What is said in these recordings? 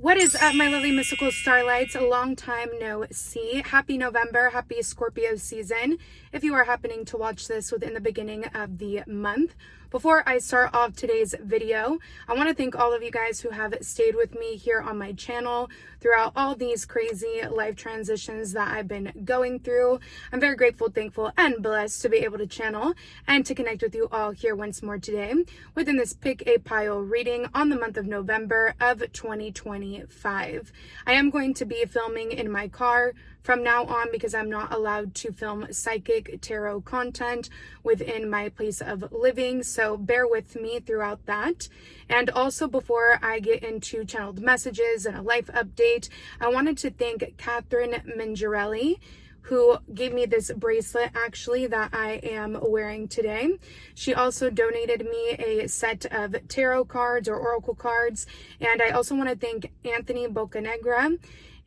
What is up, my lovely mystical starlights? A long time no see. Happy November, happy Scorpio season. If you are happening to watch this within the beginning of the month. Before I start off today's video, I want to thank all of you guys who have stayed with me here on my channel throughout all these crazy life transitions that I've been going through. I'm very grateful, thankful, and blessed to be able to channel and to connect with you all here once more today within this Pick a Pile reading on the month of November of 2025. I am going to be filming in my car from now on because I'm not allowed to film psychic tarot content within my place of living, so bear with me throughout that. And also, before I get into channeled messages and a life update, I wanted to thank Catherine Mingerelli, who gave me this bracelet actually that I am wearing today. She also donated me a set of tarot cards or oracle cards, and I also want to thank Anthony Bocanegra.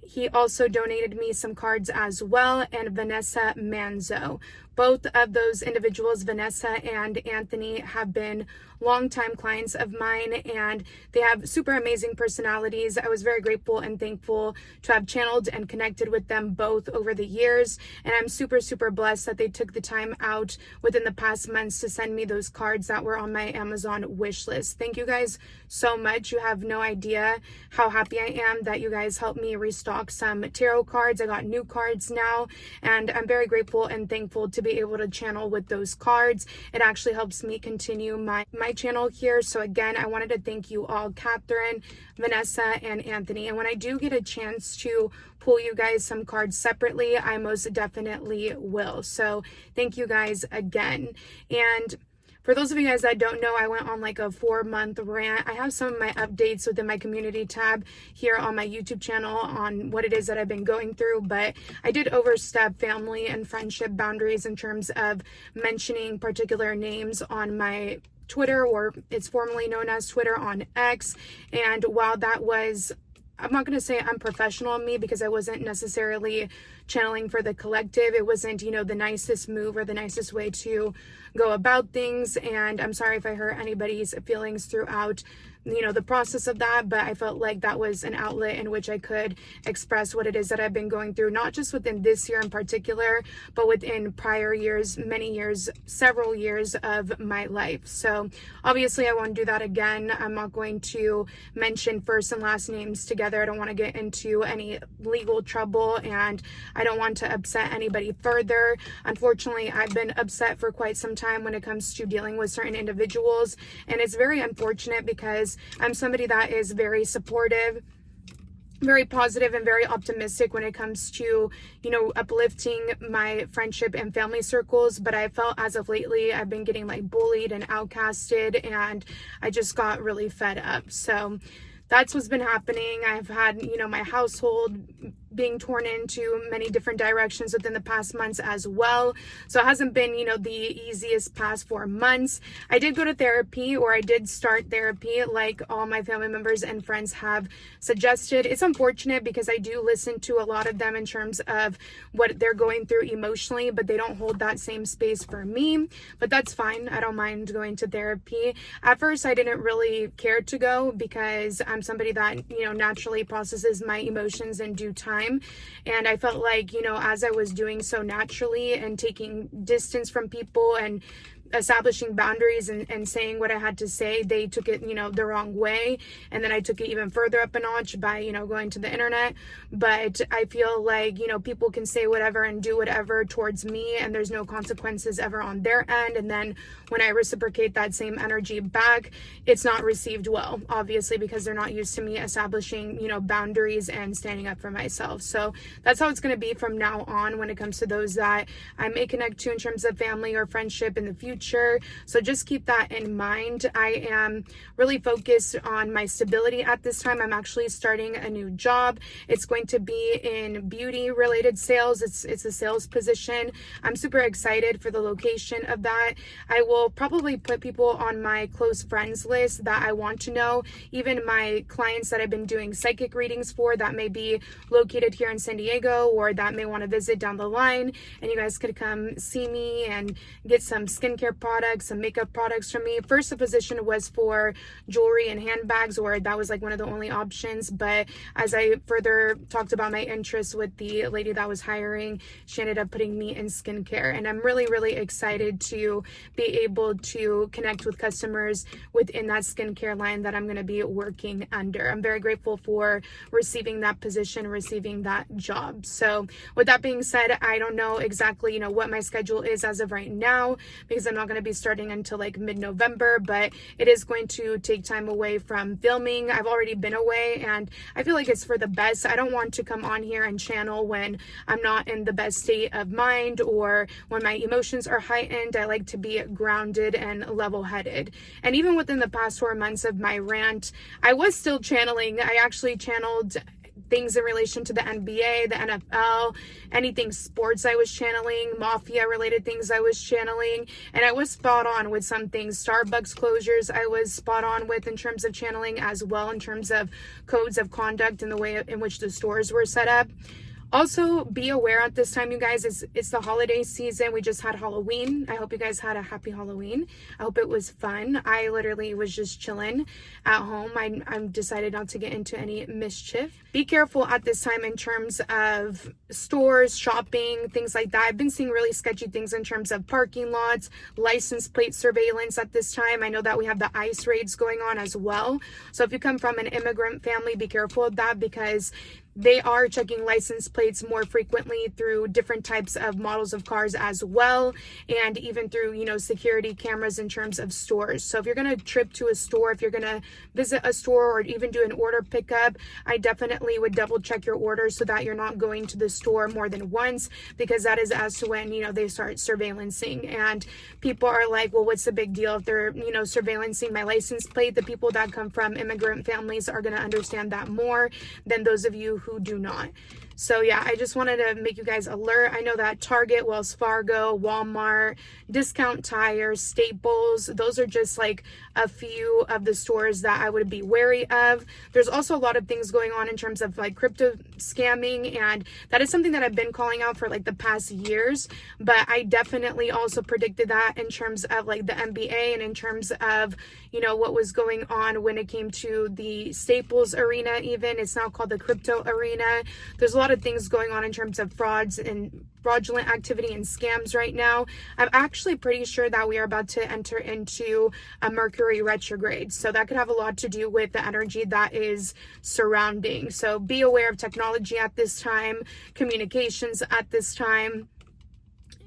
He also donated me some cards as well, and Vanessa Manzo. Both of those individuals, Vanessa and Anthony, have been longtime clients of mine, and they have super amazing personalities. I was very grateful and thankful to have channeled and connected with them both over the years, and I'm super blessed that they took the time out within the past months to send me those cards that were on my Amazon wish list. Thank you guys so much. You have no idea how happy I am that you guys helped me restock some tarot cards. I got new cards now, and I'm very grateful and thankful to be able to channel with those cards. It actually helps me continue my channel here. So again, I wanted to thank you all, Catherine, Vanessa, and Anthony. And when I do get a chance to pull you guys some cards separately, I most definitely will. So thank you guys again. And for those of you guys that don't know, I went on like a 4-month rant. I have some of my updates within my community tab here on my YouTube channel on what it is that I've been going through, but I did overstep family and friendship boundaries in terms of mentioning particular names on my Twitter, or it's formerly known as Twitter, on X. And while that was, I'm not going to say unprofessional of me because I wasn't necessarily channeling for the collective. It wasn't, the nicest move or the nicest way to go about things. And I'm sorry if I hurt anybody's feelings throughout the process of that, but I felt like that was an outlet in which I could express what it is that I've been going through, not just within this year in particular, but within prior years, many years, several years of my life. So obviously I won't do that again. I'm not going to mention first and last names together. I don't want to get into any legal trouble, and I don't want to upset anybody further. Unfortunately, I've been upset for quite some time when it comes to dealing with certain individuals, and it's very unfortunate because I'm somebody that is very supportive, very positive, and very optimistic when it comes to, uplifting my friendship and family circles. But I felt as of lately, I've been getting like bullied and outcasted, and I just got really fed up. So that's what's been happening. I've had, my household being torn into many different directions within the past months as well. So it hasn't been, the easiest past 4 months. I did go to therapy, or I did start therapy like all my family members and friends have suggested. It's unfortunate because I do listen to a lot of them in terms of what they're going through emotionally, but they don't hold that same space for me. But that's fine. I don't mind going to therapy. At first, I didn't really care to go because I'm somebody that, naturally processes my emotions in due time. And I felt like, as I was doing so naturally and taking distance from people and establishing boundaries and saying what I had to say, they took it, the wrong way. And then I took it even further up a notch by, going to the internet. But I feel like, people can say whatever and do whatever towards me, and there's no consequences ever on their end. And then when I reciprocate that same energy back, it's not received well, obviously, because they're not used to me establishing, boundaries and standing up for myself. So that's how it's going to be from now on when it comes to those that I may connect to in terms of family or friendship in the future. So just keep that in mind. I am really focused on my stability at this time. I'm actually starting a new job. It's going to be in beauty related sales. It's a sales position. I'm super excited for the location of that. I will probably put people on my close friends list that I want to know, even my clients that I've been doing psychic readings for that may be located here in San Diego or that may want to visit down the line, and you guys could come see me and get some skincare skincare products, some makeup products from me. First, the position was for jewelry and handbags, or that was like one of the only options. But as I further talked about my interests with the lady that was hiring, she ended up putting me in skincare. And I'm really, really excited to be able to connect with customers within that skincare line that I'm going to be working under. I'm very grateful for receiving that position, receiving that job. So with that being said, I don't know exactly, what my schedule is as of right now, because I'm not going to be starting until like mid-November, but it is going to take time away from filming. I've already been away, and I feel like it's for the best. I don't want to come on here and channel when I'm not in the best state of mind or when my emotions are heightened. I like to be grounded and level-headed. And even within the past 4 months of my rant, I was still channeling. I actually channeled things in relation to the NBA, the NFL, anything sports I was channeling, mafia related things I was channeling, and I was spot on with some things. Starbucks closures I was spot on with in terms of channeling as well, in terms of codes of conduct and the way in which the stores were set up. Also, be aware at this time, you guys, it's the holiday season. We just had Halloween. I hope you guys had a happy Halloween. I hope it was fun. I literally was just chilling at home. I'm decided not to get into any mischief. Be careful at this time in terms of stores, shopping, things like that. I've been seeing really sketchy things in terms of parking lots, license plate surveillance at this time. I know that we have the ICE raids going on as well. So if you come from an immigrant family, be careful of that, because they are checking license plates more frequently through different types of models of cars as well, and even through, security cameras in terms of stores. So if you're going to trip to a store, if you're going to visit a store or even do an order pickup, I definitely would double check your orders so that you're not going to the store more than once, because that is as to when, they start surveillancing. And people are like, well, what's the big deal if they're, surveillancing my license plate? The people that come from immigrant families are going to understand that more than those of you who do not. So yeah, I just wanted to make you guys alert. I know that Target, Wells Fargo, Walmart, Discount Tire, Staples, those are just like a few of the stores that I would be wary of. There's also a lot of things going on in terms of like crypto scamming, and that is something that I've been calling out for like the past years. But I definitely also predicted that in terms of like the NBA and in terms of, what was going on when it came to the Staples arena. Even it's now called the crypto arena. There's a lot of things going on in terms of frauds and fraudulent activity and scams right now. I'm actually pretty sure that we are about to enter into a Mercury retrograde. So that could have a lot to do with the energy that is surrounding. So be aware of technology at this time, communications at this time.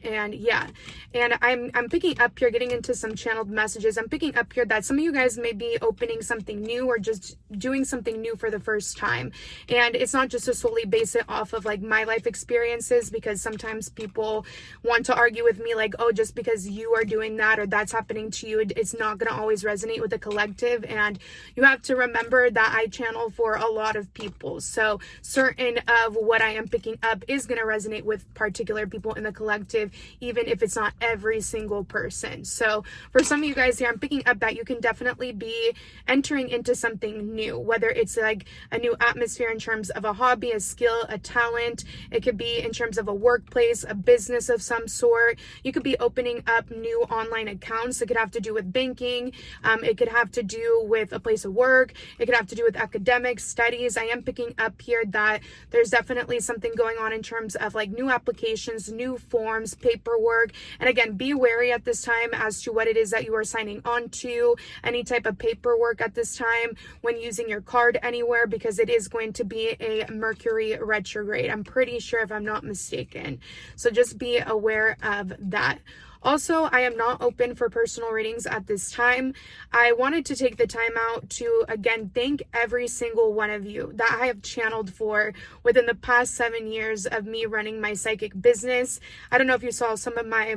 And yeah, and I'm picking up here, getting into some channeled messages. I'm picking up here that some of you guys may be opening something new or just doing something new for the first time. And it's not just to solely base it off of like my life experiences, because sometimes people want to argue with me like, oh, just because you are doing that or that's happening to you, it's not going to always resonate with the collective. And you have to remember that I channel for a lot of people. So certain of what I am picking up is going to resonate with particular people in the collective, even if it's not every single person. So for some of you guys here, I'm picking up that you can definitely be entering into something new, whether it's like a new atmosphere in terms of a hobby, a skill, a talent. It could be in terms of a workplace, a business of some sort. You could be opening up new online accounts. It could have to do with banking. It could have to do with a place of work. It could have to do with academics, studies. I am picking up here that there's definitely something going on in terms of like new applications, new forms, paperwork. And again, be wary at this time as to what it is that you are signing on to, any type of paperwork at this time when using your card anywhere, because it is going to be a Mercury retrograde. I'm pretty sure, if I'm not mistaken. So just be aware of that. Also, I am not open for personal readings at this time. I wanted to take the time out to, again, thank every single one of you that I have channeled for within the past 7 years of me running my psychic business. I don't know if you saw some of my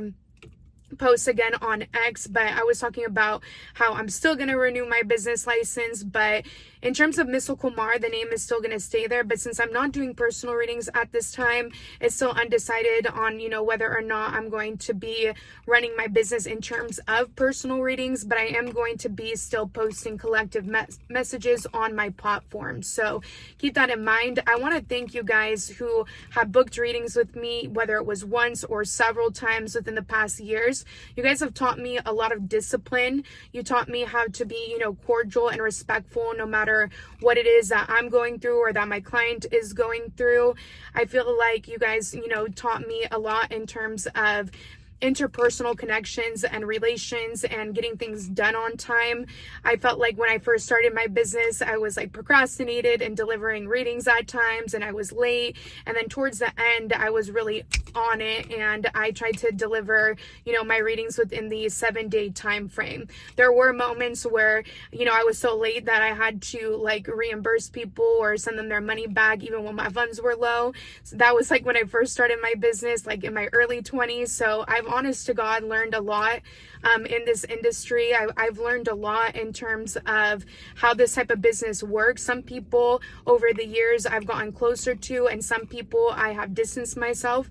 posts again on X, but I was talking about how I'm still going to renew my business license, but In terms of Mysticalmar, the name is still going to stay there, but since I'm not doing personal readings at this time, it's still undecided on, whether or not I'm going to be running my business in terms of personal readings, but I am going to be still posting collective messages on my platform. So keep that in mind. I want to thank you guys who have booked readings with me, whether it was once or several times within the past years. You guys have taught me a lot of discipline. You taught me how to be, cordial and respectful no matter what it is that I'm going through or that my client is going through. I feel like you guys, taught me a lot in terms of interpersonal connections and relations and getting things done on time. I felt like when I first started my business, I was like procrastinated and delivering readings at times, and I was late. And then towards the end, I was really on it, and I tried to deliver, my readings within the 7-day time frame. There were moments where, I was so late that I had to like reimburse people or send them their money back even when my funds were low. So that was like when I first started my business, like in my early 20s. So I've honest to God learned a lot in this industry. I've learned a lot in terms of how this type of business works. Some people over the years I've gotten closer to, and some people I have distanced myself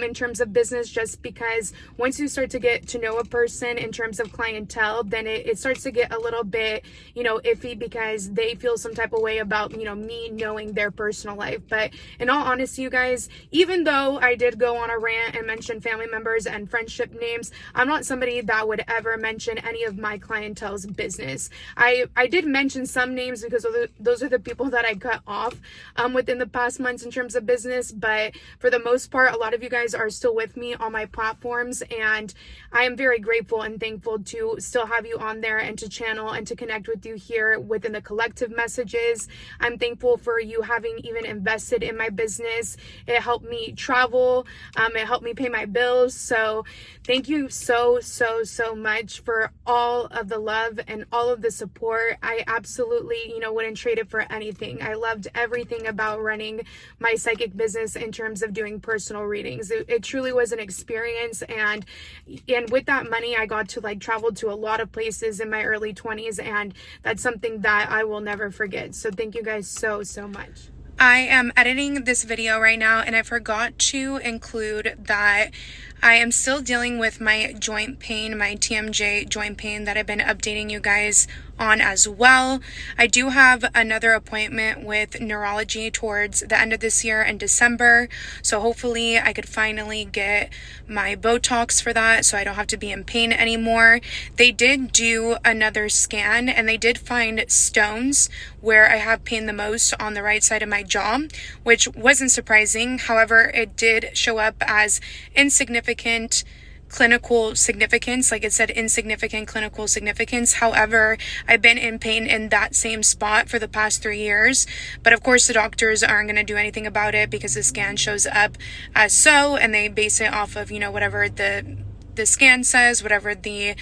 in terms of business, just because once you start to get to know a person in terms of clientele, then it starts to get a little bit, iffy, because they feel some type of way about, me knowing their personal life. But in all honesty, you guys, even though I did go on a rant and mention family members and friendship names, I'm not somebody that would ever mention any of my clientele's business. I did mention some names because those are the people that I cut off within the past months in terms of business, but for the most part, a lot of you guys are still with me on my platforms, and I am very grateful and thankful to still have you on there and to channel and to connect with you here within the collective messages. I'm thankful for you having even invested in my business. It helped me travel. It helped me pay my bills. So thank you so much for all of the love and all of the support. I absolutely, wouldn't trade it for anything. I loved everything about running my psychic business in terms of doing personal readings. It truly was an experience, and with that money, I got to like travel to a lot of places in my early 20s, and that's something that I will never forget. So thank you guys so much. I am editing this video right now, and I forgot to include that I am still dealing with my joint pain, my TMJ joint pain that I've been updating you guys on as well. I do have another appointment with neurology towards the end of this year in December, so hopefully I could finally get my Botox for that so I don't have to be in pain anymore. They did do another scan, and they did find stones where I have pain the most on the right side of my jaw, which wasn't surprising. However, it did show up as insignificant clinical significance, like it said, insignificant clinical significance. However, I've been in pain in that same spot for the past 3 years, but of course the doctors aren't going to do anything about it because the scan shows up as so, and they base it off of, whatever the scan says, whatever the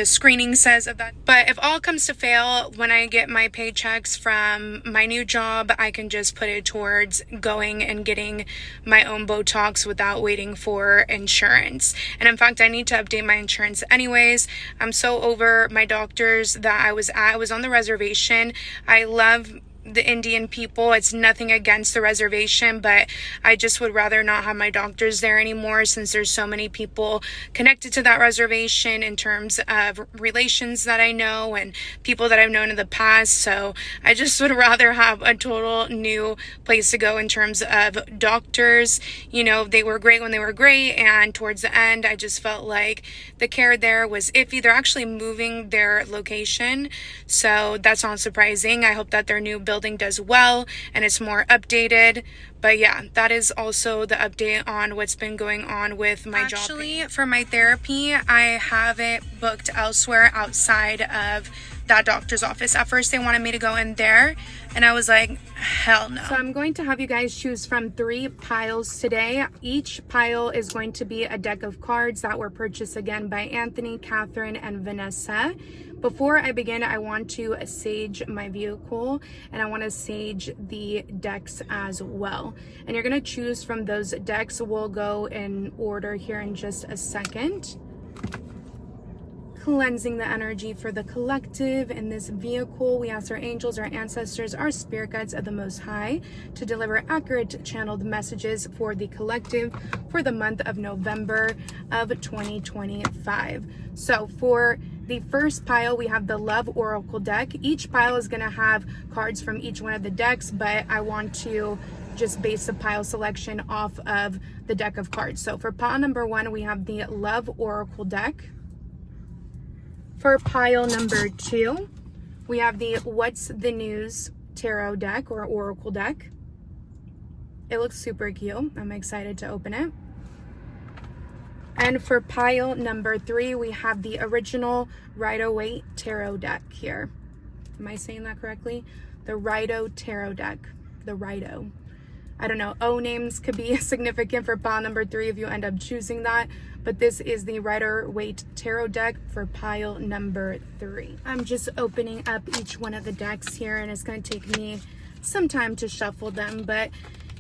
screening says of that. But if all comes to fail, when I get my paychecks from my new job, I can just put it towards going and getting my own Botox without waiting for insurance. And in fact, I need to update my insurance anyways. I'm so over my doctors that I was at. I was on the reservation. I love the Indian people. It's nothing against the reservation, but I just would rather not have my doctors there anymore, since there's so many people connected to that reservation in terms of relations that I know and people that I've known in the past. So I just would rather have a total new place to go in terms of doctors. They were great when they were great, and towards the end I just felt like the care there was iffy. They're actually moving their location, so that's not surprising. I hope that their new building does well and it's more updated. But yeah, that is also the update on what's been going on with my job. Actually, for my therapy, I have it booked elsewhere outside of that doctor's office. At first, they wanted me to go in there, and I was like, hell no. So I'm going to have you guys choose from 3 piles today. Each pile is going to be a deck of cards that were purchased again by Anthony, Catherine, and Vanessa. Before I begin, I want to sage my vehicle, and I want to sage the decks as well. And you're going to choose from those decks. We'll go in order here in just a second. cleansing the energy for the collective in this vehicle. We ask our angels, our ancestors, our spirit guides of the Most High to deliver accurate channeled messages for the collective for the month of November of 2025. So for the first pile, we have the Love Oracle deck. Each pile is going to have cards from each one of the decks, but I want to just base the pile selection off of the deck of cards. So for pile number 1, we have the Love Oracle deck. For pile number 2, we have the What's the News Tarot deck or Oracle deck. It looks super cute. I'm excited to open it. And for pile number 3, we have the original Rider-Waite Tarot deck here. Am I saying that correctly? The Rider Tarot deck. The Rider. I don't know. O names could be significant for pile number 3 if you end up choosing that. But this is the Rider-Waite Tarot deck for pile number 3. I'm just opening up each one of the decks here, and it's going to take me some time to shuffle them. But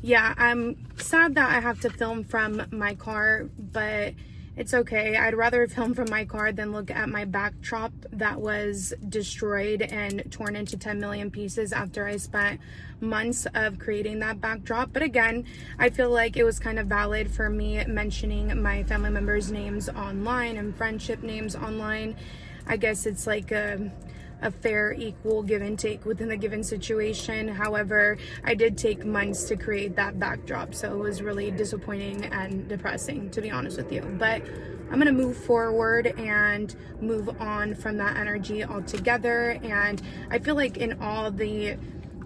yeah, I'm sad that I have to film from my car, but it's okay. I'd rather film from my car than look at my backdrop that was destroyed and torn into 10 million pieces after I spent months of creating that backdrop. But again, I feel like it was kind of valid for me mentioning my family members' names online and friendship names online. I guess it's like a fair, equal give and take within the given situation. However, I did take months to create that backdrop, so it was really disappointing and depressing, to be honest with you. But I'm gonna move forward and move on from that energy altogether. And I feel like in all the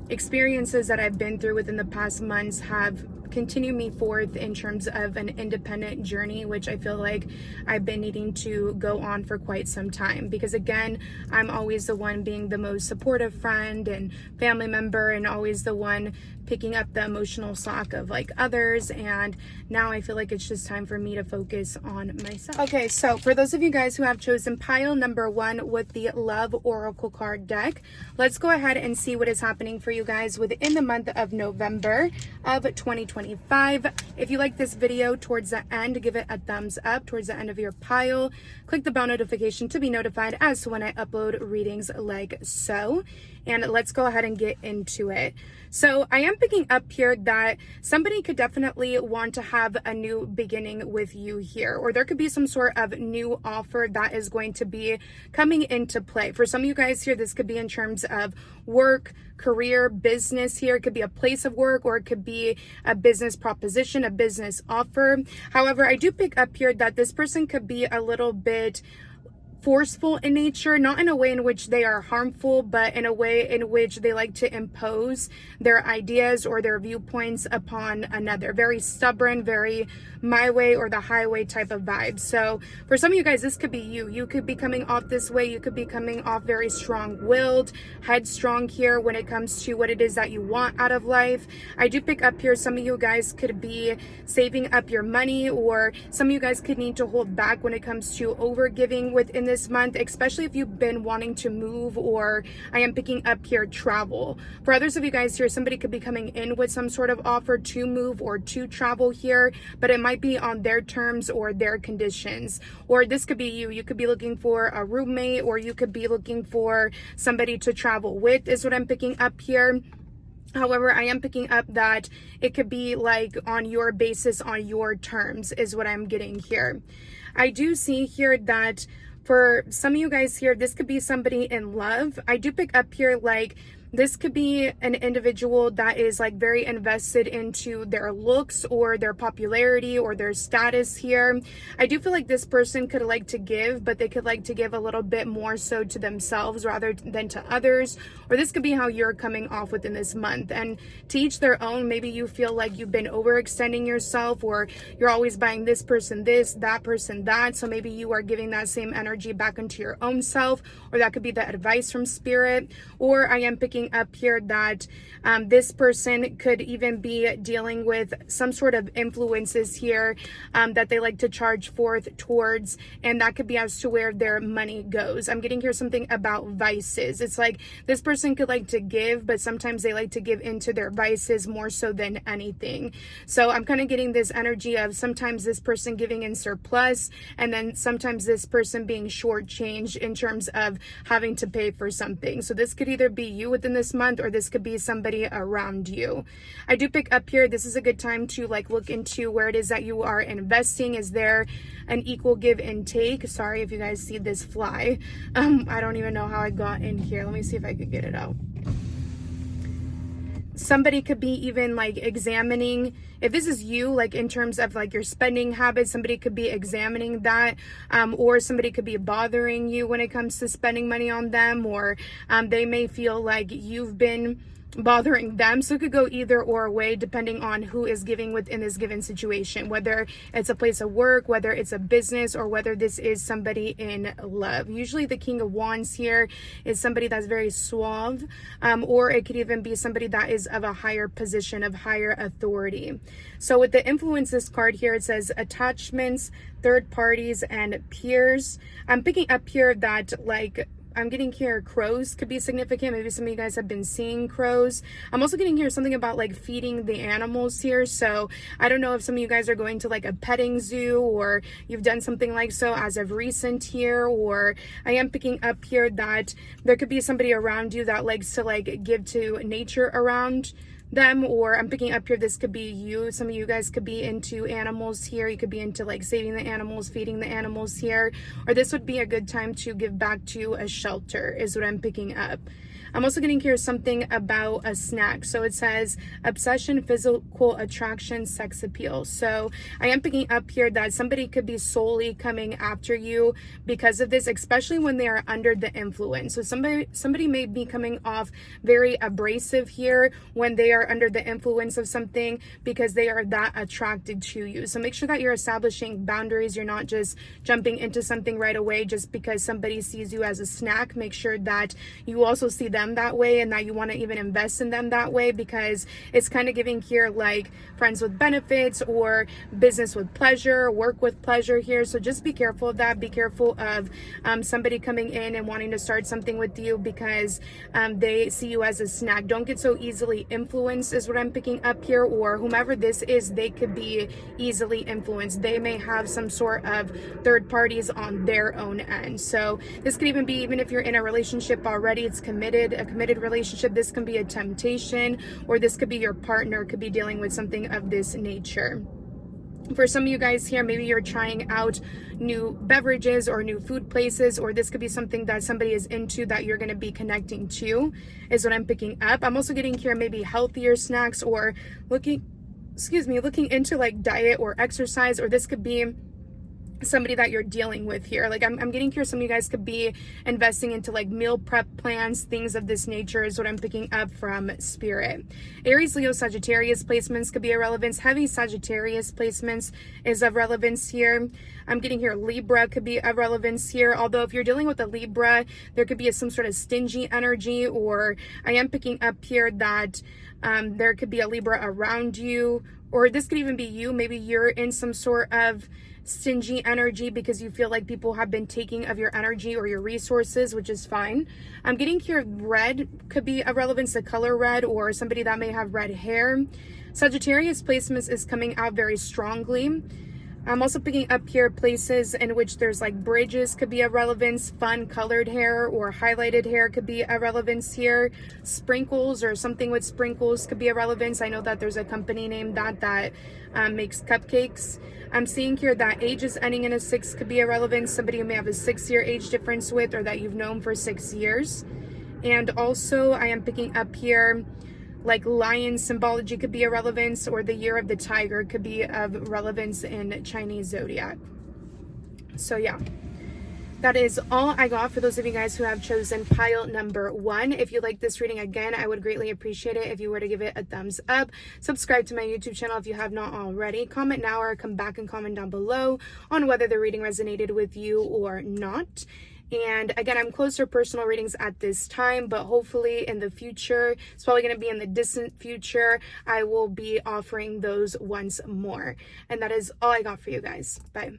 experiences that I've been through within the past months have continued me forth in terms of an independent journey, which I feel like I've been needing to go on for quite some time. Because again, I'm always the one being the most supportive friend and family member, and always the one picking up the emotional slack of like others. And now I feel like it's just time for me to focus on myself. Okay, so for those of you guys who have chosen pile number 1 with the Love Oracle card deck, let's go ahead and see what is happening for you guys within the month of November of 2025. If you like this video towards the end, give it a thumbs up towards the end of your pile. Click the bell notification to be notified as to when I upload readings like so. And let's go ahead and get into it. So I am picking up here that somebody could definitely want to have a new beginning with you here, or there could be some sort of new offer that is going to be coming into play. For some of you guys here, this could be in terms of work, career, business here. It could be a place of work, or it could be a business proposition, a business offer. However, I do pick up here that this person could be a little bit forceful in nature, not in a way in which they are harmful, but in a way in which they like to impose their ideas or their viewpoints upon another. Very stubborn, very my way or the highway type of vibe. So for some of you guys, this could be you. You could be coming off this way. You could be coming off very strong-willed, headstrong here when it comes to what it is that you want out of life. I do pick up here some of you guys could be saving up your money, or some of you guys could need to hold back when it comes to overgiving within this month, especially if you've been wanting to move, or I am picking up here travel. For others of you guys here, somebody could be coming in with some sort of offer to move or to travel here, but it might be on their terms or their conditions. Or this could be you. You could be looking for a roommate, or you could be looking for somebody to travel with, is what I'm picking up here. However, I am picking up that it could be like on your basis, on your terms, is what I'm getting here. I do see here that for some of you guys here, this could be somebody in love. I do pick up here like this could be an individual that is like very invested into their looks or their popularity or their status here. I do feel like this person could like to give, but they could like to give a little bit more so to themselves rather than to others. Or this could be how you're coming off within this month. And to each their own. Maybe you feel like you've been overextending yourself, or you're always buying this person this, that person that. So maybe you are giving that same energy back into your own self, or that could be the advice from spirit. Or I am picking picking up here that this person could even be dealing with some sort of influences here that they like to charge forth towards, and that could be as to where their money goes. I'm getting here something about vices. It's like this person could like to give, but sometimes they like to give into their vices more so than anything. So I'm kind of getting this energy of sometimes this person giving in surplus, and then sometimes this person being shortchanged in terms of having to pay for something. So this could either be you within this month, or this could be somebody around you. I do pick up here, this is a good time to like look into where it is that you are investing. Is there an equal give and take? Sorry if you guys see this fly. I don't even know how I got in here. Let me see if I could get it out. Somebody could be even like examining, if this is you, like in terms of like your spending habits, somebody could be examining that, or somebody could be bothering you when it comes to spending money on them, or they may feel like you've been bothering them. So it could go either or way depending on who is giving within this given situation, whether it's a place of work, whether it's a business, or whether this is somebody in love. Usually the King of Wands here is somebody that's very suave, or it could even be somebody that is of a higher position, of higher authority. So with the influences card here, it says attachments, third parties, and peers. I'm picking up here that like I'm getting here crows could be significant. Maybe some of you guys have been seeing crows. I'm also getting here something about like feeding the animals here. So I don't know if some of you guys are going to like a petting zoo, or you've done something like so as of recent here, or I am picking up here that there could be somebody around you that likes to like give to nature around them, or I'm picking up here, this could be you. Some of you guys could be into animals here. You could be into like saving the animals, feeding the animals here, or this would be a good time to give back to a shelter is what I'm picking up. I'm also getting here something about a snack. So it says obsession, physical attraction, sex appeal. So I am picking up here that somebody could be solely coming after you because of this, especially when they are under the influence. So somebody may be coming off very abrasive here when they are under the influence of something, because they are that attracted to you. So make sure that you're establishing boundaries. You're not just jumping into something right away just because somebody sees you as a snack. Make sure that you also see them that way, and that you want to even invest in them that way, because it's kind of giving here like friends with benefits, or business with pleasure, work with pleasure here. So just be careful of that. Be careful of somebody coming in and wanting to start something with you because they see you as a snack. Don't get so easily influenced is what I'm picking up here, or whomever this is, they could be easily influenced. They may have some sort of third parties on their own end. So this could even be, even if you're in a relationship already, it's committed, a committed relationship, this can be a temptation, or this could be your partner could be dealing with something of this nature. For some of you guys here, maybe you're trying out new beverages or new food places, or this could be something that somebody is into that you're going to be connecting to is what I'm picking up. I'm also getting here maybe healthier snacks, or looking into like diet or exercise, or this could be somebody that you're dealing with here. Like I'm getting here some of you guys could be investing into like meal prep plans, things of this nature is what I'm picking up from Spirit. Aries, Leo, Sagittarius placements could be a relevance. Heavy Sagittarius placements is of relevance here. I'm getting here Libra could be of relevance here, although if you're dealing with a Libra, there could be some sort of stingy energy, or I am picking up here that there could be a Libra around you, or this could even be you. Maybe you're in some sort of stingy energy because you feel like people have been taking of your energy or your resources, which is fine. I'm getting here red could be a relevance, the color red, or somebody that may have red hair. Sagittarius placements is coming out very strongly. I'm also picking up here places in which there's like bridges could be a relevance. Fun colored hair or highlighted hair could be a relevance here. Sprinkles or something with sprinkles could be a relevance. I know that there's a company named that makes cupcakes. I'm seeing here that age is ending in a 6 could be a relevance. Somebody you may have a 6-year age difference with, or that you've known for 6 years. And also I am picking up here like lion symbology could be a relevance, or the year of the tiger could be of relevance in Chinese zodiac. So yeah, that is all I got for those of you guys who have chosen pile number 1. If you like this reading, again, I would greatly appreciate it if you were to give it a thumbs up. Subscribe to my YouTube channel if you have not already. Comment now or come back and comment down below on whether the reading resonated with you or not. And again, I'm closed for personal readings at this time, but hopefully in the future, it's probably going to be in the distant future, I will be offering those once more. And that is all I got for you guys. Bye.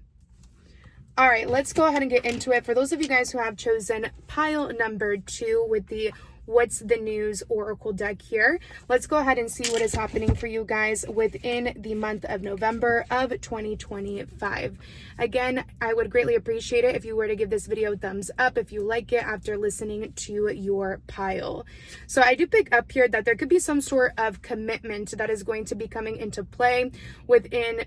All right, let's go ahead and get into it. For those of you guys who have chosen pile number 2 with the What's the News Oracle deck here, let's go ahead and see what is happening for you guys within the month of November of 2025. Again, I would greatly appreciate it if you were to give this video a thumbs up if you like it after listening to your pile. So I do pick up here that there could be some sort of commitment that is going to be coming into play within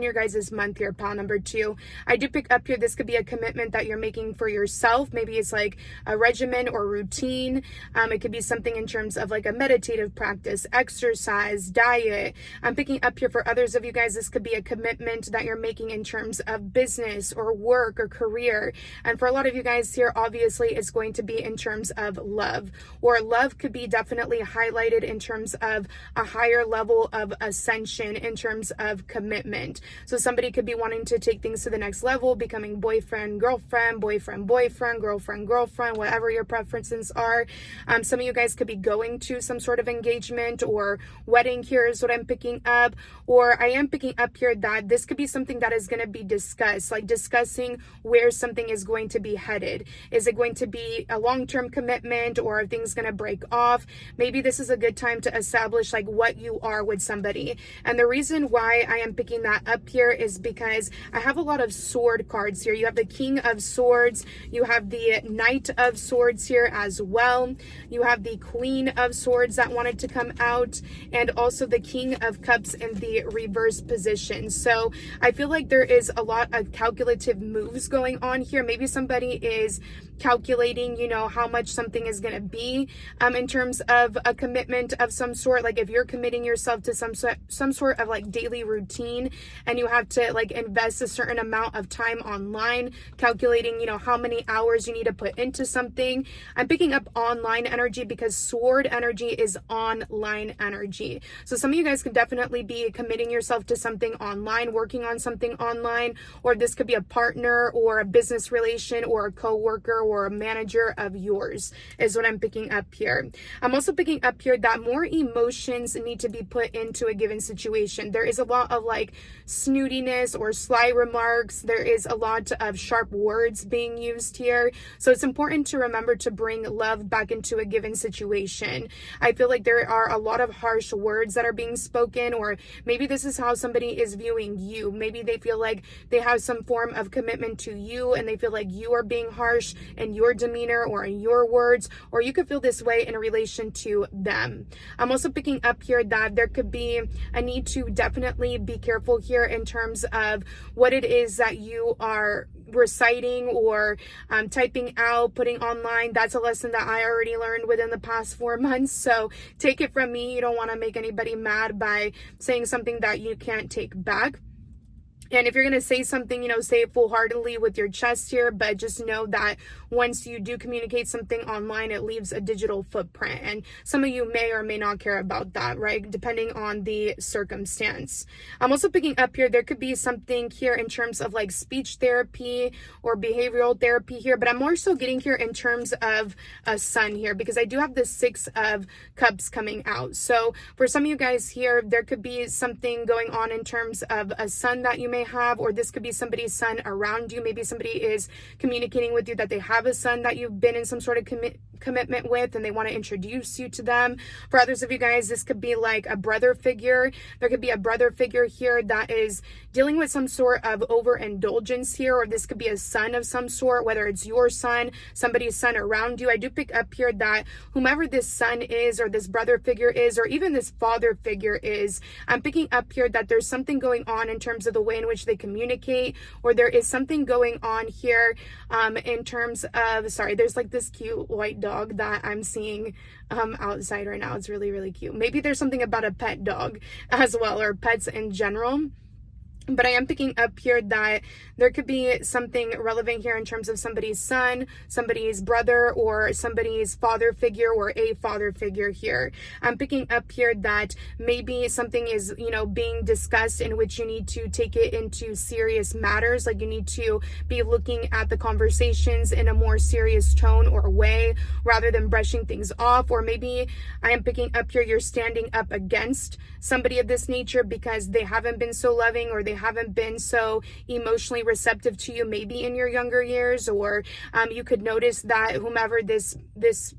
your guys' month here, pile number 2. I do pick up here, this could be a commitment that you're making for yourself. Maybe it's like a regimen or routine. It could be something in terms of like a meditative practice, exercise, diet. I'm picking up here for others of you guys, this could be a commitment that you're making in terms of business or work or career. And for a lot of you guys here, obviously it's going to be in terms of love, or love could be definitely highlighted in terms of a higher level of ascension in terms of commitment. So somebody could be wanting to take things to the next level, becoming boyfriend, girlfriend, girlfriend, whatever your preferences are. Some of you guys could be going to some sort of engagement or wedding here is what I'm picking up. Or I am picking up here that this could be something that is going to be discussed, like discussing where something is going to be headed. Is it going to be a long-term commitment, or are things going to break off? Maybe this is a good time to establish like what you are with somebody. And the reason why I am picking that up here is because I have a lot of sword cards here. You have the King of Swords, you have the Knight of Swords here as well, you have the Queen of Swords that wanted to come out, and also the King of Cups in the reverse position. So I feel like there is a lot of calculative moves going on here. Maybe somebody is calculating, you know, how much something is going to be in terms of a commitment of some sort. Like if you're committing yourself to some sort of like daily routine, and you have to like invest a certain amount of time online, calculating, you know, how many hours you need to put into something. I'm picking up online energy because sword energy is online energy. So some of you guys could definitely be committing yourself to something online, working on something online, or this could be a partner or a business relation or a co-worker or a manager of yours is what I'm picking up here. I'm also picking up here that more emotions need to be put into a given situation. There is a lot of like snootiness or sly remarks. There is a lot of sharp words being used here. So it's important to remember to bring love back into a given situation. I feel like there are a lot of harsh words that are being spoken, or maybe this is how somebody is viewing you. Maybe they feel like they have some form of commitment to you and they feel like you are being harsh in your demeanor or in your words, or you could feel this way in relation to them. I'm also picking up here that there could be a need to definitely be careful here in terms of what it is that you are reciting or typing out, putting online. That's a lesson that I already learned within the past 4 months. So take it from me. You don't want to make anybody mad by saying something that you can't take back. And if you're going to say something, you know, say it full-heartedly with your chest here, but just know that once you do communicate something online, it leaves a digital footprint. And some of you may or may not care about that, right? Depending on the circumstance. I'm also picking up here, there could be something here in terms of like speech therapy or behavioral therapy here, but I'm more so getting here in terms of a sun here, because I do have the 6 of Cups coming out. So for some of you guys here, there could be something going on in terms of a sun that you may have, or this could be somebody's son around you. Maybe somebody is communicating with you that they have a son that you've been in some sort of commitment with and they want to introduce you to them. For others of you guys, this could be like a brother figure. There could be a brother figure here that is dealing with some sort of overindulgence here, or this could be a son of some sort, whether it's your son, somebody's son around you. I do pick up here that whomever this son is, or this brother figure is, or even this father figure is, I'm picking up here that there's something going on in terms of the way in which they communicate, or there is something going on here in terms of, sorry, there's like this cute white dog that I'm seeing outside right now. It's really, really cute. Maybe there's something about a pet dog as well, or pets in general. But I am picking up here that there could be something relevant here in terms of somebody's son, somebody's brother, or somebody's father figure, or a father figure here. I'm picking up here that maybe something is, being discussed in which you need to take it into serious matters. Like you need to be looking at the conversations in a more serious tone or way rather than brushing things off. Or maybe I am picking up here you're standing up against somebody of this nature because they haven't been so loving, or they haven't been so emotionally receptive to you maybe in your younger years. Or you could notice that whomever this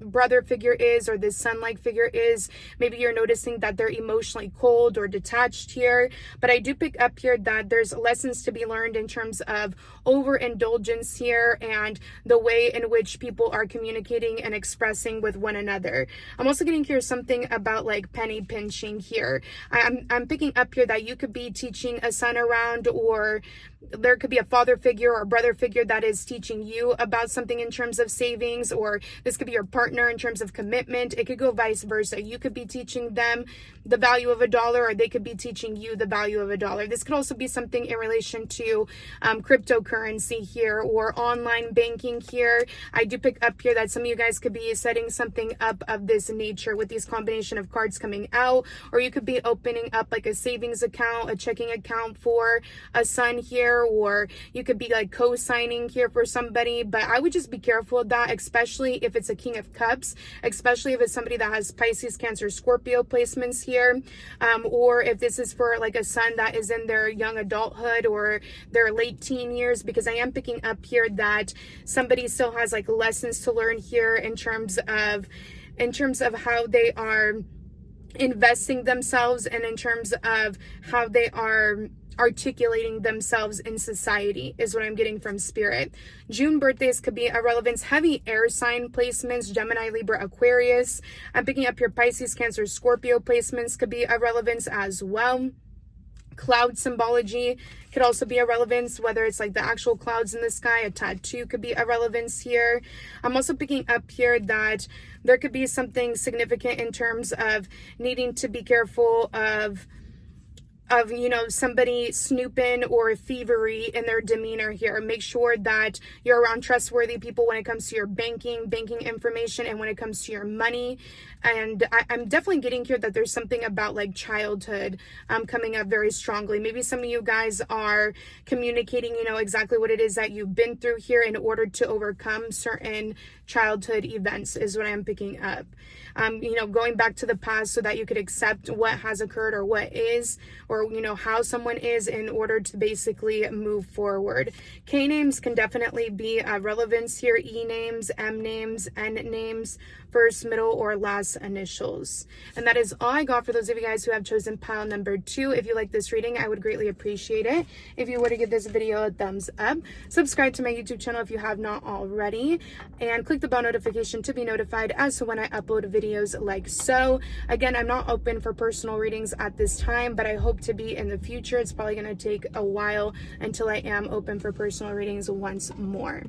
brother figure is, or this son-like figure is, maybe you're noticing that they're emotionally cold or detached here. But I do pick up here that there's lessons to be learned in terms of overindulgence here and the way in which people are communicating and expressing with one another. I'm also getting here something about like penny pinching here. I'm picking up here that you could be teaching a son around, or there could be a father figure or brother figure that is teaching you about something in terms of savings, or this could be your partner in terms of commitment. It could go vice versa. You could be teaching them the value of $1, or they could be teaching you the value of $1. This could also be something in relation to cryptocurrency here, or online banking here. I do pick up here that some of you guys could be setting something up of this nature with these combination of cards coming out, or you could be opening up like a savings account, a checking account for a son here, or you could be like co-signing here for somebody. But I would just be careful of that, especially if it's a King of Cups, especially if it's somebody that has Pisces, Cancer, Scorpio placements here, or if this is for like a son that is in their young adulthood or their late teen years, because I am picking up here that somebody still has like lessons to learn here in terms of how they are investing themselves, and in terms of how they are articulating themselves in society, is what I'm getting from Spirit. June birthdays could be a relevance. Heavy air sign placements, Gemini, Libra, Aquarius. I'm picking up your Pisces, Cancer, Scorpio placements could be a relevance as well. Cloud symbology could also be a relevance, whether it's like the actual clouds in the sky. A tattoo could be a relevance here. I'm also picking up here that there could be something significant in terms of needing to be careful of somebody snooping or thievery in their demeanor here. Make sure that you're around trustworthy people when it comes to your banking information, and when it comes to your money. And I'm definitely getting here that there's something about like childhood coming up very strongly. Maybe some of you guys are communicating, exactly what it is that you've been through here in order to overcome certain childhood events, is what I'm picking up. Going back to the past so that you could accept what has occurred, or what is, or how someone is, in order to basically move forward. K names can definitely be relevance here. E names, M names, N names, first, middle, or last initials. And that is all I got for those of you guys who have chosen pile number 2. If you like this reading, I would greatly appreciate it if you were to give this video a thumbs up. Subscribe to my YouTube channel if you have not already, and click the bell notification to be notified as to when I upload videos like so. Again, I'm not open for personal readings at this time, but I hope to be in the future. It's probably going to take a while until I am open for personal readings once more.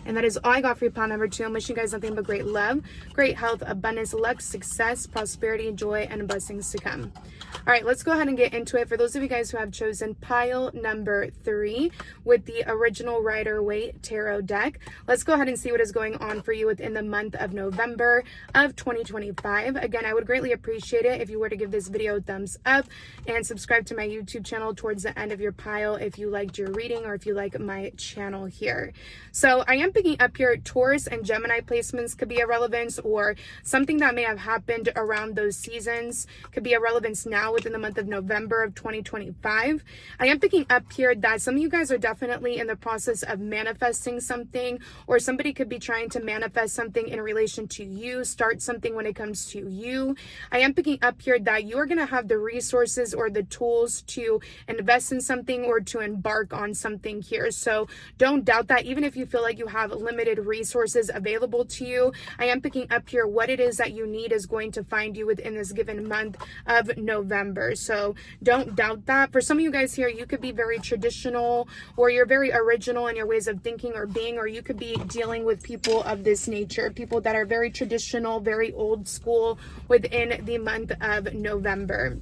And that is all I got for you, pile number 2. I'm wishing you guys nothing but great love, great health, abundance, luck, success, prosperity, joy, and blessings to come. All right, let's go ahead and get into it. For those of you guys who have chosen pile number 3 with the original Rider-Waite Tarot deck, let's go ahead and see what is going on for you within the month of November of 2025. Again, I would greatly appreciate it if you were to give this video a thumbs up and subscribe to my YouTube channel towards the end of your pile if you liked your reading, or if you like my channel here. So I am picking up here Taurus and Gemini placements could be a relevance, or something that may have happened around those seasons could be a relevance now within the month of November of 2025. I am picking up here that some of you guys are definitely in the process of manifesting something, or somebody could be trying to manifest something in relation to you, start something when it comes to you. I am picking up here that you are going to have the resources or the tools to invest in something or to embark on something here. So don't doubt that, even if you feel like you have limited resources available to you. I am picking up here what it is that you need is going to find you within this given month of November. So don't doubt that. For some of you guys here, you could be very traditional, or you're very original in your ways of thinking or being, or you could be dealing with people of this nature, people that are very traditional, very old school within the month of November.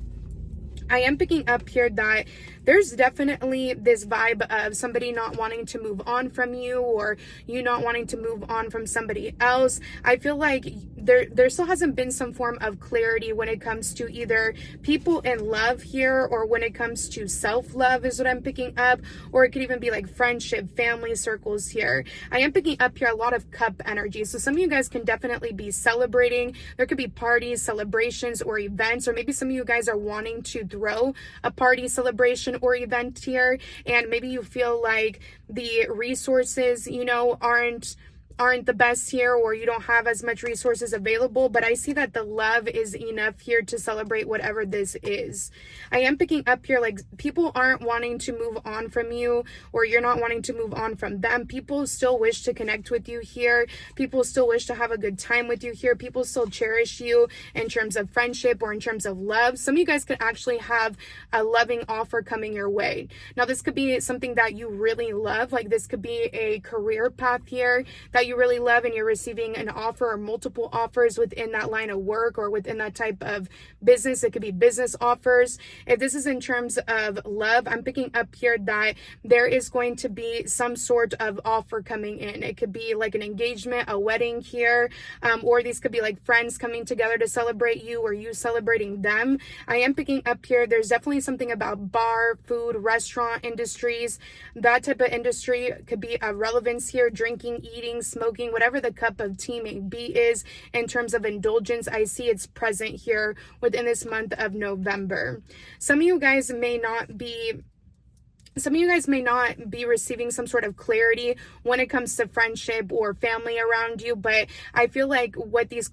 I am picking up here that there's definitely this vibe of somebody not wanting to move on from you, or you not wanting to move on from somebody else. I feel like there still hasn't been some form of clarity when it comes to either people in love here, or when it comes to self-love is what I'm picking up, or it could even be like friendship, family circles here. I am picking up here a lot of cup energy. So some of you guys can definitely be celebrating. There could be parties, celebrations, or events, or maybe some of you guys are wanting to throw a party, celebration, or event here, and maybe you feel like the resources, aren't the best here, or you don't have as much resources available, but I see that the love is enough here to celebrate whatever this is. I am picking up here like people aren't wanting to move on from you, or you're not wanting to move on from them. People still wish to connect with you here. People still wish to have a good time with you here. People still cherish you in terms of friendship or in terms of love. Some of you guys could actually have a loving offer coming your way. Now, this could be something that you really love. Like this could be a career path here that you really love, and you're receiving an offer or multiple offers within that line of work or within that type of business. It could be business offers. If this is in terms of love, I'm picking up here that there is going to be some sort of offer coming in. It could be like an engagement, a wedding here, or these could be like friends coming together to celebrate you, or you celebrating them. I am picking up here there's definitely something about bar, food, restaurant industries. That type of industry could be a relevance here. Drinking, eating, smoking, whatever the cup of tea may be is in terms of indulgence, I see it's present here within this month of November. Some of you guys may not be receiving some sort of clarity when it comes to friendship or family around you, but I feel like what these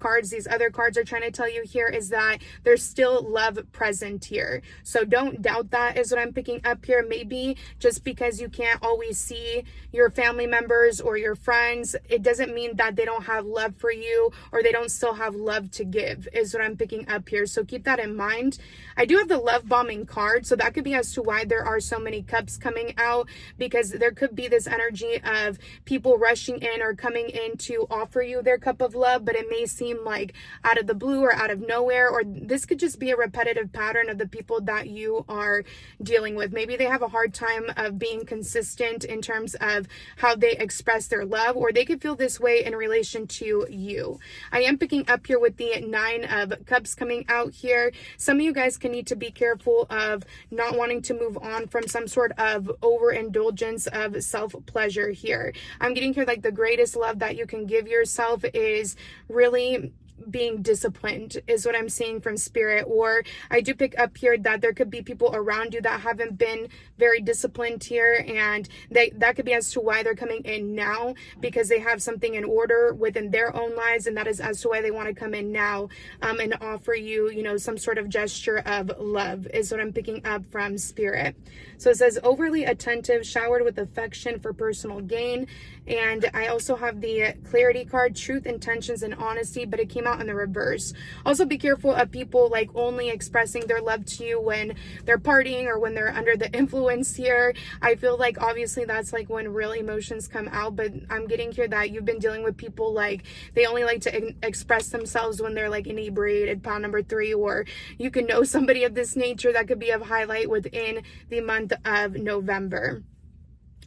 other cards are trying to tell you here is that there's still love present here. So don't doubt that is what I'm picking up here. Maybe just because you can't always see your family members or your friends, it doesn't mean that they don't have love for you, or they don't still have love to give is what I'm picking up here. So keep that in mind. I do have the love bombing card, so that could be as to why there are so many cups coming out, because there could be this energy of people rushing in or coming in to offer you their cup of love, but it may seem like out of the blue or out of nowhere, or this could just be a repetitive pattern of the people that you are dealing with. Maybe they have a hard time of being consistent in terms of how they express their love, or they could feel this way in relation to you. I am picking up here with the 9 of Cups coming out here. Some of you guys can need to be careful of not wanting to move on from some sort of overindulgence of self-pleasure here. I'm getting here like the greatest love that you can give yourself is really being disciplined is what I'm seeing from spirit. Or I do pick up here that there could be people around you that haven't been very disciplined here, and that could be as to why they're coming in now, because they have something in order within their own lives, and that is as to why they want to come in now and offer you, some sort of gesture of love is what I'm picking up from spirit. So it says overly attentive, showered with affection for personal gain. And I also have the clarity card, truth, intentions, and honesty, but it came out in the reverse. Also be careful of people like only expressing their love to you when they're partying or when they're under the influence here. I feel like obviously that's like when real emotions come out, but I'm getting here that you've been dealing with people like they only like to express themselves when they're like inebriated, pound number 3, or you can know somebody of this nature that could be of highlight within the month of November.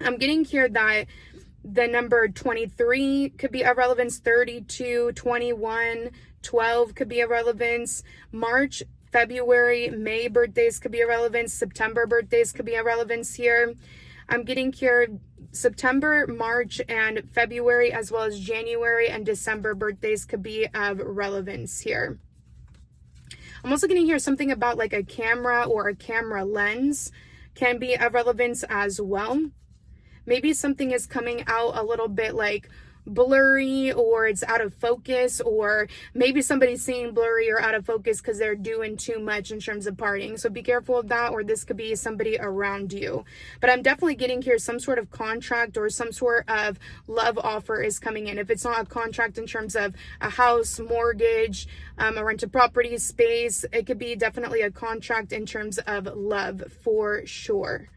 I'm getting here that the number 23 could be of relevance, 32, 21, 12 could be of relevance, March, February, May birthdays could be of relevance, September birthdays could be of relevance here. I'm getting here September, March, and February, as well as January and December birthdays could be of relevance here. I'm also getting here something about like a camera or a camera lens can be of relevance as well. Maybe something is coming out a little bit like blurry, or it's out of focus, or maybe somebody's seeing blurry or out of focus because they're doing too much in terms of partying. So be careful of that, or this could be somebody around you. But I'm definitely getting here some sort of contract or some sort of love offer is coming in. If it's not a contract in terms of a house, mortgage, a rented property, space, it could be definitely a contract in terms of love for sure.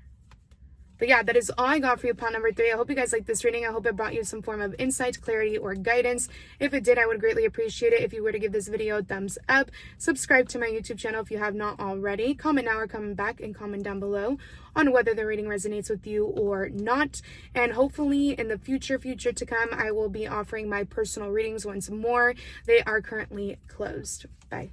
But yeah, that is all I got for you, pot number 3. I hope you guys liked this reading. I hope it brought you some form of insight, clarity, or guidance. If it did, I would greatly appreciate it if you were to give this video a thumbs up. Subscribe to my YouTube channel if you have not already. Comment now or comment back, and comment down below on whether the reading resonates with you or not. And hopefully in the future to come, I will be offering my personal readings once more. They are currently closed. Bye.